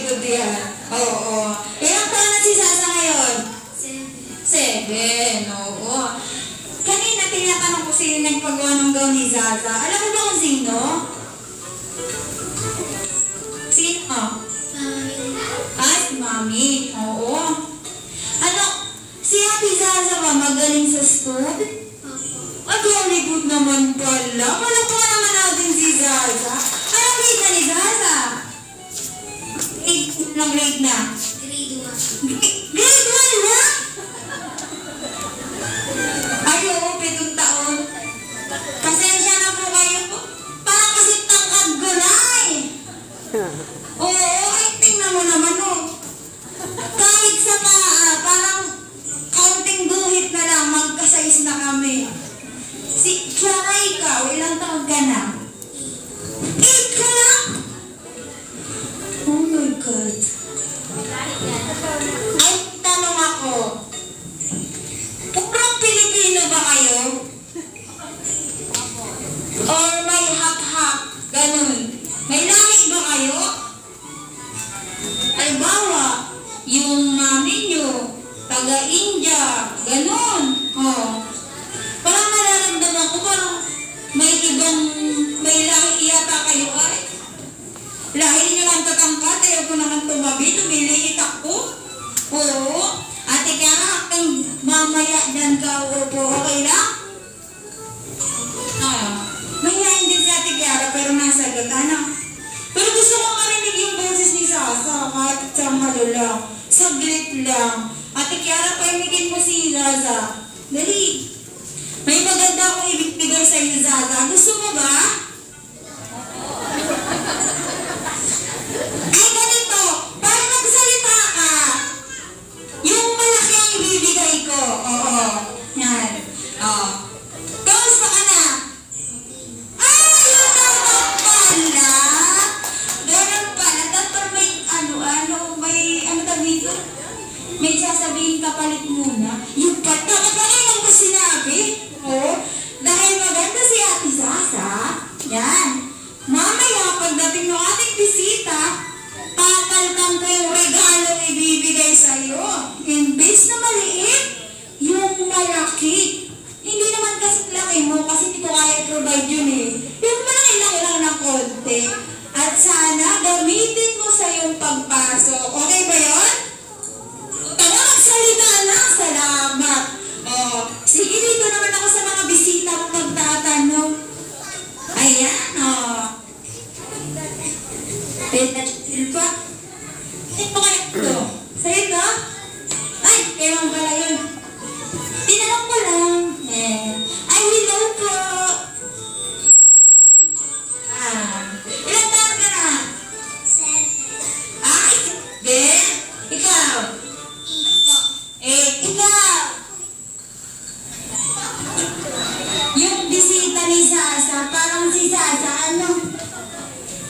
good yan. Oo. Ilang taon na si Sasa ngayon? 7. Oo. Kanina tinatanong ko sino nagpagawa ng gown ni Zaza. Alam mo ba kung sino? Sino? Ay, si Mami. Oo. Ano, si Ate Zaza ba magaling sa school? Ay, very good naman pala. Wala pa naman natin si Zaza. Anong grade na ni Zaza? Anong grade na? Grade 1 na? Ay, oo, 7 taon. Pasensya na po kayo po. Parang kasi tangkad ko na eh. Oo, ay tingnan mo naman oh. Kahit sa parang kaunting guhit na lang, magkasize na kami. Kaya ikaw, ilang taon ka na? 8 ka na? Oh my God. Ay, tanong ako. Purong Pilipino ba kayo? Or may hak-hak? Ganun. May lahi ba kayo? Halimbawa, yung mami nyo, taga-India, ganun. Oh. Parang nararamdaman ko, parang may ibang, may lahi yata kayo ay. Lahi nyo lang tatangkat, ayaw ko naman tumabi, tumiliit ako. Oo. Ate Kiara, kang mamaya dyan ka upo, okay lang? Mahihain din si Ate Kiara, pero nasagot, ano? Pero gusto ko marinig yung boses ni Sasa, kahit sa lang. Saglit lang. Ate Kiara, paimigin mo si Zaza. Dali. May maganda akong ibigay sa iyo, Zaza. Gusto mo ba? Ay, ganito. Para magsalita ka. Yung malaki ang ibibigay ko. Oo. Yan. Oo. Kamusta ka na? Ay, yun naman pala. Ganun pala. Dapat may ano dito? May sasabihin kapalit muna. Yung pata, kapag ko sinabi. Oo. Dahil maganda si Ate Sasa. Yan. Mamaya, pagdating ng ating bisita, papalitan ko yung regalo ibibigay sa iyo. Imbes na maliit, yung malaki. Hindi naman kasi laki mo kasi hindi ko kaya provide yun eh. Yung malaki lang ng konti. At sana gamitin mo sa iyong pagpasok. Okay ba yun? Tama, magsalita na. Salamat. Oh, sige, dito naman ako sa mga bisita mo magtatanong. Ayan, oh. Pinatil pa. Ito kayo ito. Sa ito? Ay, kailan pala yun? Tinanong ko lang. Ay, hello po. Ilan taon ka na? 7. Ay, Ben? Ikaw? 8. Ikaw? Yung bisita ni Sasa, parang si Sasa,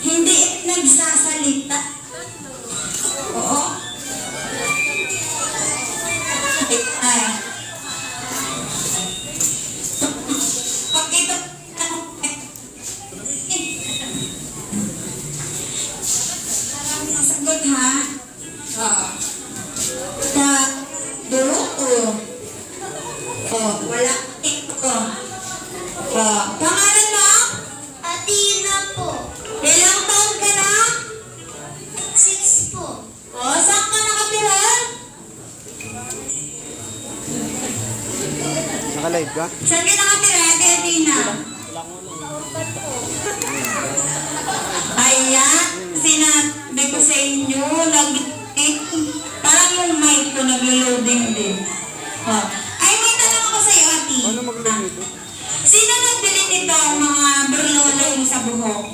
hindi nagsasalita. Oo. Ay. Pagkita, sagot ha? Oo. Wala. Pangalan mo? Atina po. Ilang taon ka na? 6 po. Saan ka nakatira? Naka-live ka? Saan ka nakatira, Atina? Ayan, sinabi ko sa inyo, parang yung mic ko nag-loading din. Ay, may tanong ako sa iyo, Ati. Paano mag-live nito? Sino nagbili nito ang mga berlolo sa buhok?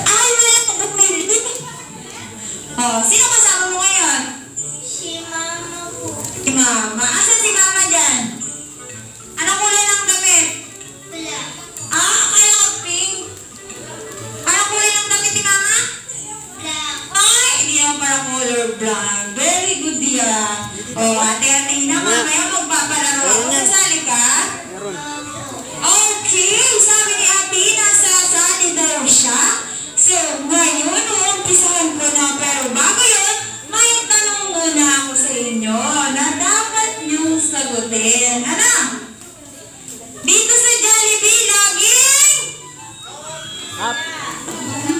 Ay, wala ka bumili. Sino kasama mo ngayon? Si Mama po. Si Mama. Asan si Mama dyan? Anong kulay ng damit? Black. Akala ko pink. Anong kulay ng damit ni Mama? Black. Ay, hindi naman para colorblind. Very good yan. Ate-ate na, mamaya magpapalaro ako. Sasali ka? Meron. Okay, sabi ni Ate, nasa sali daw siya. So,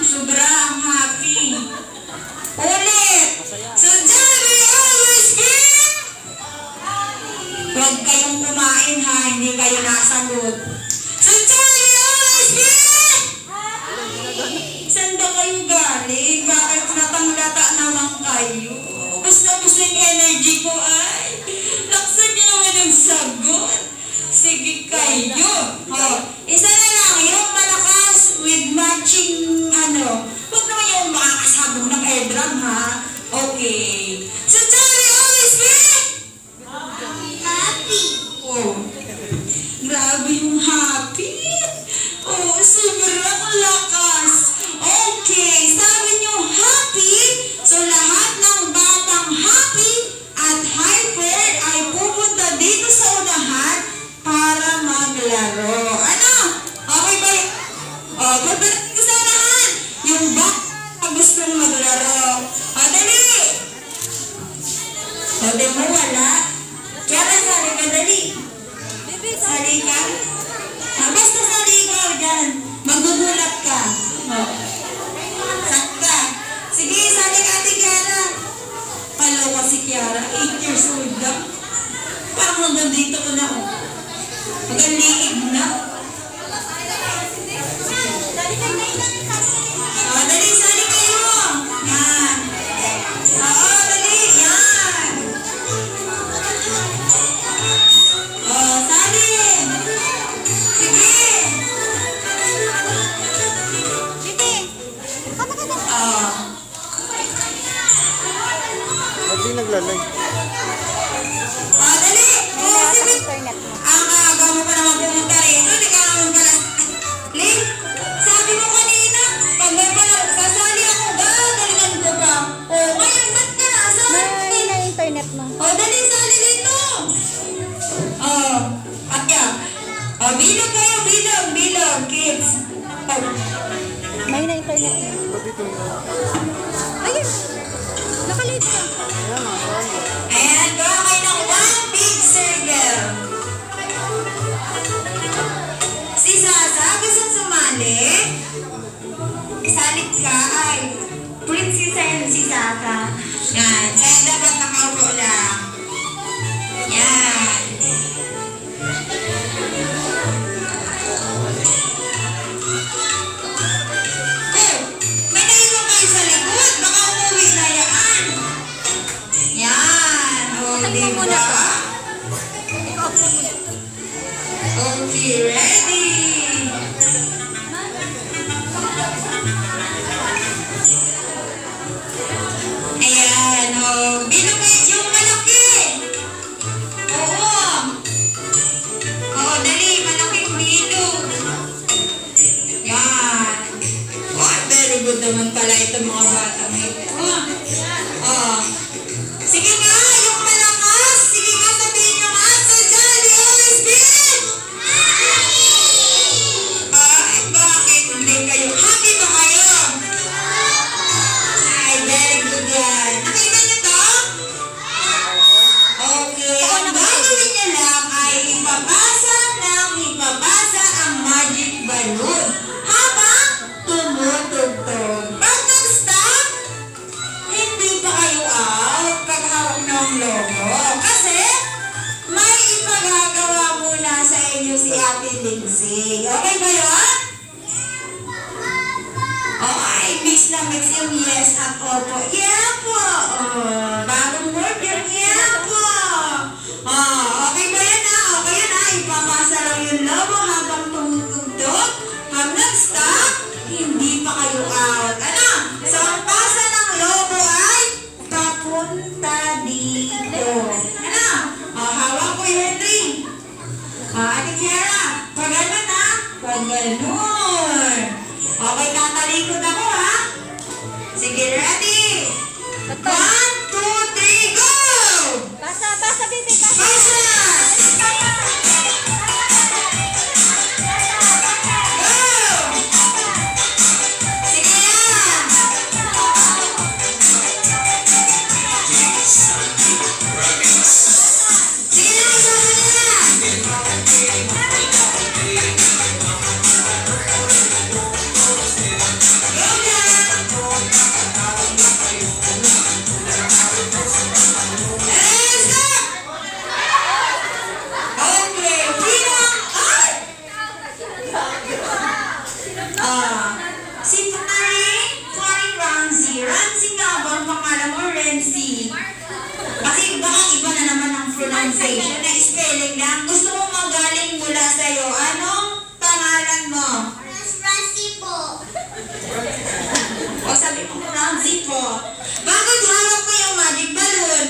Sobrang happy. Ulit. So, shall we always be? Huwag kayong kumain ha, hindi kayo nasagot. So, shall we always be? Saan ba kayo galing? Bakit natanglata naman kayo? Basta yung energy ko ay. Laksan niyo naman yung sagot. Sige kayo. Isa na lang yung malakas with matching Huwag naman yung makakasabog ng air drum ha. Okay. So shall we always be? Happy. Oh. Grabe yung happy. Oh, sobrang lakas. Okay, sabi nyo happy. So lahat ng batang happy at hyper ay pupunta dito sa unahan para maglaro. Ano? Okay ba yun? Oh, punta dito sa unahan. Yung bata gustong maglaro. O, dali. O, di mo wala. Kaya sali ka, dali. Sali ka. Basta sali ka dyan. Magugulat ka. Saan ka? Sige, sali ka, Ate Kiara. Palawa si Kiara, 8 years old lang. Parang hanggang dito ko na. Hanggang liig na. Dali, sali kayo. Yan. Oo, dali. Yan. Sali. Sige. Ba't di naglalay? Dali. Sige. Ang aga mo pa naman pumunta rito. Hindi ka naman pala. Lin, sabi mo kanina, pag may pala, sasali ako, galingan ko pa. Ngayon, ba't ka nasali? na internet mo. Dali, sali dito. Atya. Bilog kayo, bilog, kids. May na internet mo. Ba't dito na? Ayun! Nakalate ka. Ayan nga, saan ba? Ayan, gawa kayo ng one big circle. Si Sasa, gusto sumali? Salit ka, ay. Princess yan si Sasa. Yan, kaya dapat nakaupo lang. Yan. May naiwan kayo sa likod. Baka umuwi na yan. Yan. Tayo mo muna to. Okay, ready. Ayan, bilog yung malaki. Oo. Dali, malaking bilog. Yan. Very good naman pala itong mga bata. Sige nga, yung malakas. Sige nga, sabihin nyo nga. So, Jolly, always be. Ay, bakit hindi kayo? Happy ba kayo? Ay, very good yan. Nakita niyo to? Okay, ang gagawin niyo lang ay ipapasa ang magic balloon habang tumutugtog. Pag nag-stop, hindi pa kayo out paghawak ng logo. Kasi may ipagagawa muna sa inyo si Ate Lindsay. Okay ba yun? Ay, mix na mix yung yes at opo. Yeah po. Bagong word yung yeah po. Okay ba yan ha? Okay yan ha? Ipapasa lang yung logo habang tumutugtog. Pag nag-stop, hindi pa kayo out. Ano? So, ang pasa ng logo ay papunta dito. Ano? Hawak ko yung ring. Ate Kiara, pag ganun ha? Pag ganun. Okay, tatalikod ako ha? Sige, ready? 1, 2, 3, go! Basa, baby, basa. Pasa! Go! Sige lang! Sige lang, sasabi na! Si Faring Ramsey. Ramsey nga ba ang pangalan mo, Ramsey? Kasi baka iba na naman ang pronunciation na spelling lang. Gusto mo magaling mula sa'yo. Anong pangalan mo? Rusty po. O sabi mo, Ramsey po. Bakit harap mo yung magic balloon?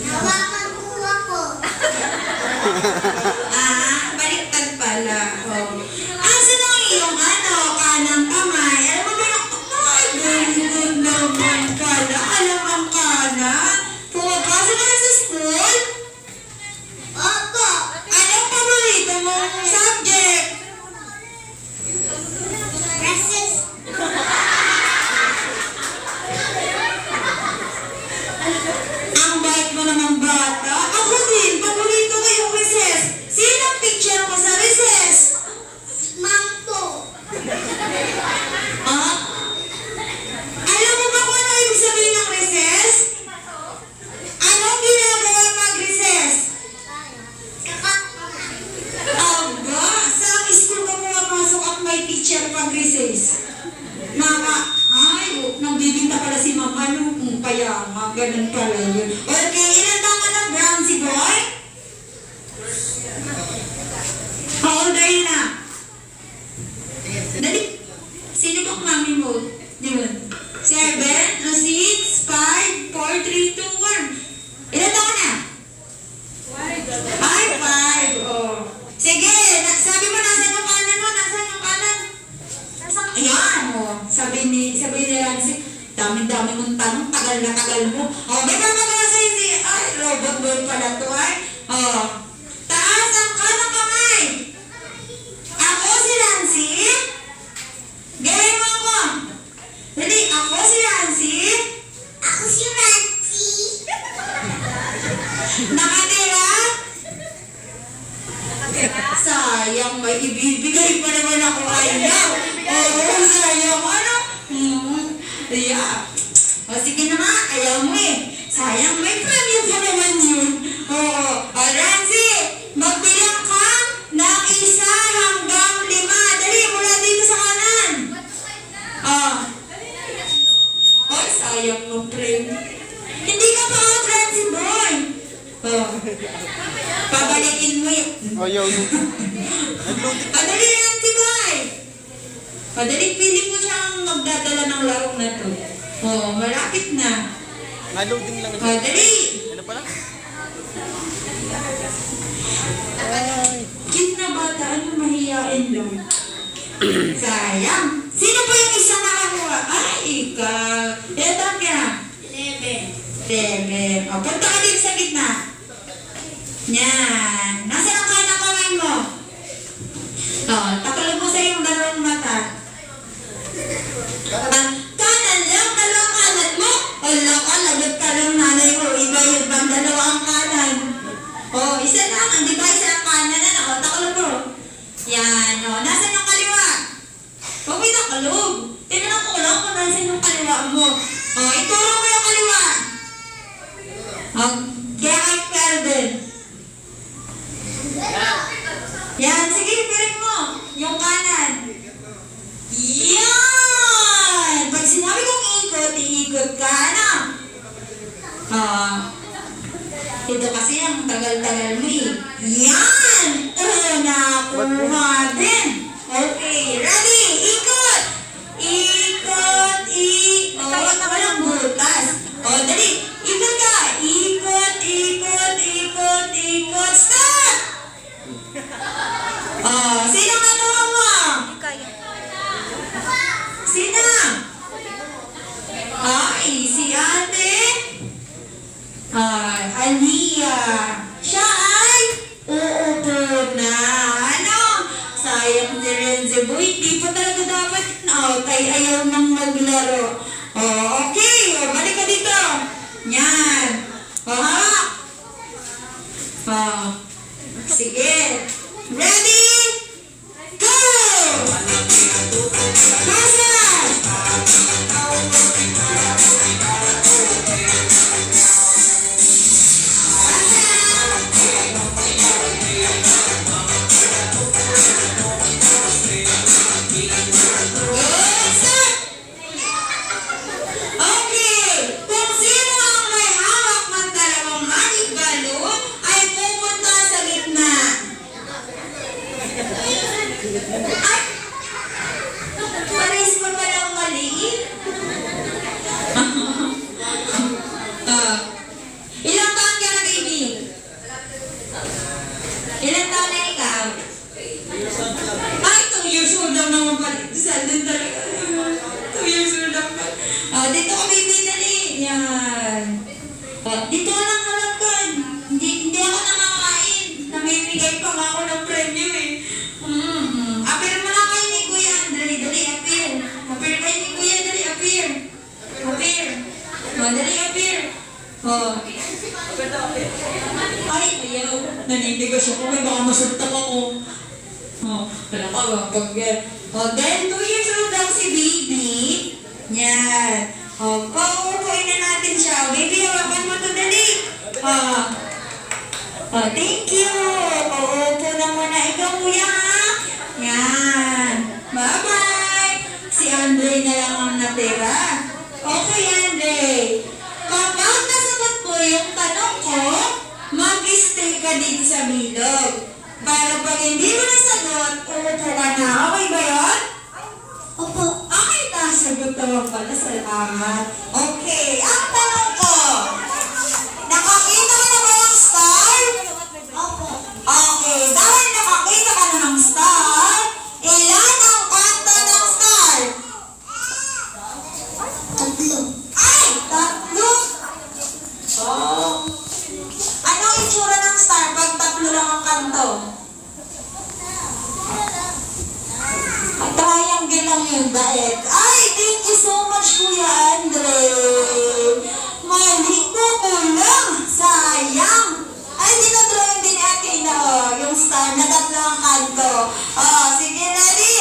Hawakan po ako. Baliktad pala. Oh. Asa na ang iyong kanang kamay? Alam mo ba yung good naman kana? Alam ang kana? Pumapasok ka na sa school? Opo. Anong paborito mong subject? Recess. Ang bait mo naman bata. Ako din, paborito ko yung recess. Sinong picture mo sa recess? Ma'am po. Ah? Alam mo ba kung ano ibig sabihin ng recess? Anong ginagawa mag-recess? Aba, sa school ka pumapasok at may teacher pag-recess. Nagbibinta pala si mama, no? Kaya nga, ganun pala yun. Okay, ilan taon ka na, Ramsey boy? How old are you na? Dali. Sino bang mami mo? Di ba? 7, 6, 5, 4, 3, 2, 1. Ilan taon na? 5. Oh. Sige, sabi mo, nasan yung kanan mo? Nasan yung kanan? Ayan, oh. Sabi ni Ramsey, dami-dami mong tanong, tagal na tagal mo. Oh, may mamagawa sa'yo si, robot boy pala to, ay. Oh. Taas ang kanang kamay. Ako si Ramsey. Gawin mo ako. Dali, ako si Ramsey. Ako si Rancy. Nakatira? Sayang, may ibibigay pa naman ako ayaw. Oo, sayang. Ano? Yeah. O sige na nga, ayaw mo eh. Sayang, may premyo pa naman yun. Oo. O, Ramsey, magbilang ka ng 1 hanggang 5. Dali, mula dito sa kanan. Ay, sayang mo, premyo. Hindi ka pa out, Ramsey boy. Pabalikin mo yun. Ayaw yung... Padali yan si Boy. Padali, pili mo siyang magdadala ng larong na to. Oo, malapit na. Nga-loading lang. Padali. Ano pala? Cute na bata, ano mahihain lang. Sayang. Sino pa yung isang nakakuha? Ay, ikaw. Eto ka. 11. O, punta ka din sa gitna. Yan. Nasaan ang kanang kamay mo? Takalog mo sa iyong dalawang mata. Kanan lang, dalawang kanan mo. Ala ka, lagot ka ng nanay mo. Iba yung bang dalawang kanan. Isa lang. Di ba isa ang kanan na? Takalog mo. Yan. Nasaan yung kaliwa? Huwag mo takalog. Tinanong ko lang kung nasaan yung kaliwa mo. Ituro mo yung kaliwa. Kaya kay Pelden. Yan, sige, piring mo. Yung kanan. Yan! Pag sinabi kong ikot, iikot ka, ano? Ito kasi ang tagal-tagal mo eh. Yan! Nakuha din. Okay, ready? Ikot! Ikot, ikot. Walang butas. Dali. Ikot ka. Ikot, ikot, ikot, ikot. Stop! Sino katuwa mo? Sino? Si ate. Aliyah. Siya ay uupo na. Ano? Sayang si Renze Boy. Di pa talaga dapat kay ayaw nang maglaro. Okay. Balik ka dito. Yan. Hawak. Sige. Ready? Go! Pasa! Ako may baka masuntak ako. Oh, wala ka ba? Then, 2 years old lang si baby. Yan. Pauupuin na natin siya. Baby, hawakan mo to, dali. Thank you. Pauupo na muna ikaw, kuya, ha? Yan. Bye-bye. Si Andre na lang ang natira. Okay, Andre. Kapag nasagot ko yung tanong ko, mag-stay ka dito sa bilog. Para pag hindi mo nasagot, umupo ka na. Okay ba yun? Opo. Okay, nasagot naman pala. Salamat. Okay, ang tanong ko. Nakakita ka na ba ng star? Opo. Okay, dahil nakakita ka na ng star, ilan ang kanto ng star? 3. Ay, 3. Oh. Anong itsura ng star pag 3 lang ang kanto? Triangle lang yung diet. Ay, thank you so much, Kuya Andre. Mali ko kulang. Sayang. Ay, dinodrawing din ate na yung star na 3 ang kanto. Sige, dali.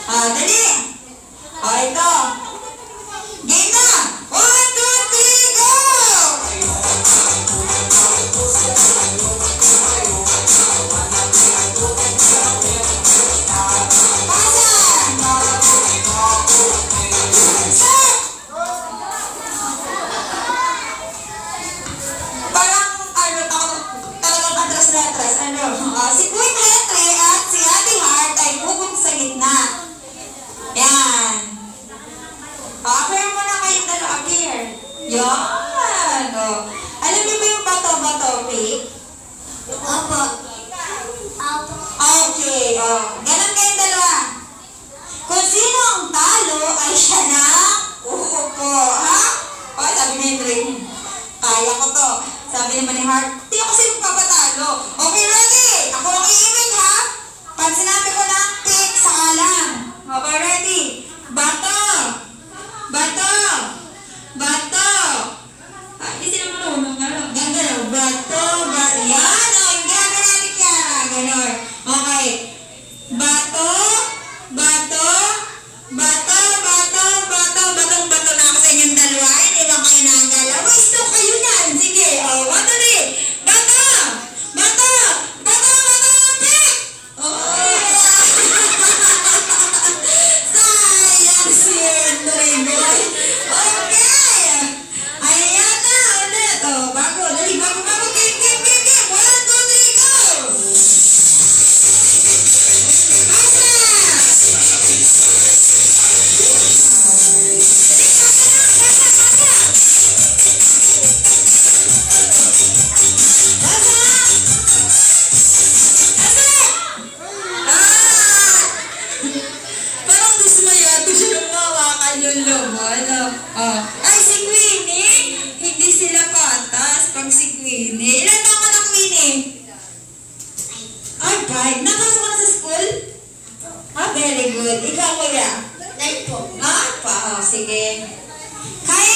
Dali. Ito. Game na. 1, 2, 3, go! Si Queen Henry at si Ate Heart ay pupunta sa gitna. Yan. Appear mo na kayong dalawa. Appear. Yan. Alam niyo ba yung bato-bato, Pig? Opo. Opo. Okay. Ganun kayong dalawa. Kung sino ang talo ay siya na uupo. Ha? Sabi ni Henry, kaya ko to. Sabi naman ni Heart, hindi ako kasi magpapatalo. Okay, ready? Ako ang iimig, ha? Pag sinabi ko na pick, saka lang. Okay, ready? Bato! Bato! Bato! Hindi sila marunong, gano'n. Gano'n, bato, bato. Yan, yung ginagawa natin Kiara. Gano'n. Okay. Bato, bato, bato, bato, bato, batong bato na ako sa inyong dalawa. Hindi ba kayo nagalaw? Stop kayo yan. Sige, 1, 2, 3. Bato! Bato! Bato! Bato! Pick! Sayang si Henry boy. Okay. Ayan na ulit. Bago. Dali, bago. Game. 1, 2, 3, go! Parang gusto mo yata siya nung mawakan yung laman. Ay, si Queenie, hindi sila patas pag si Queenie. Ilan taon ka na, Queenie? Ay, 5. Napasok ka na sa school? Very good. Ikaw, kuya? 9 po. Pa. Sige. Kaya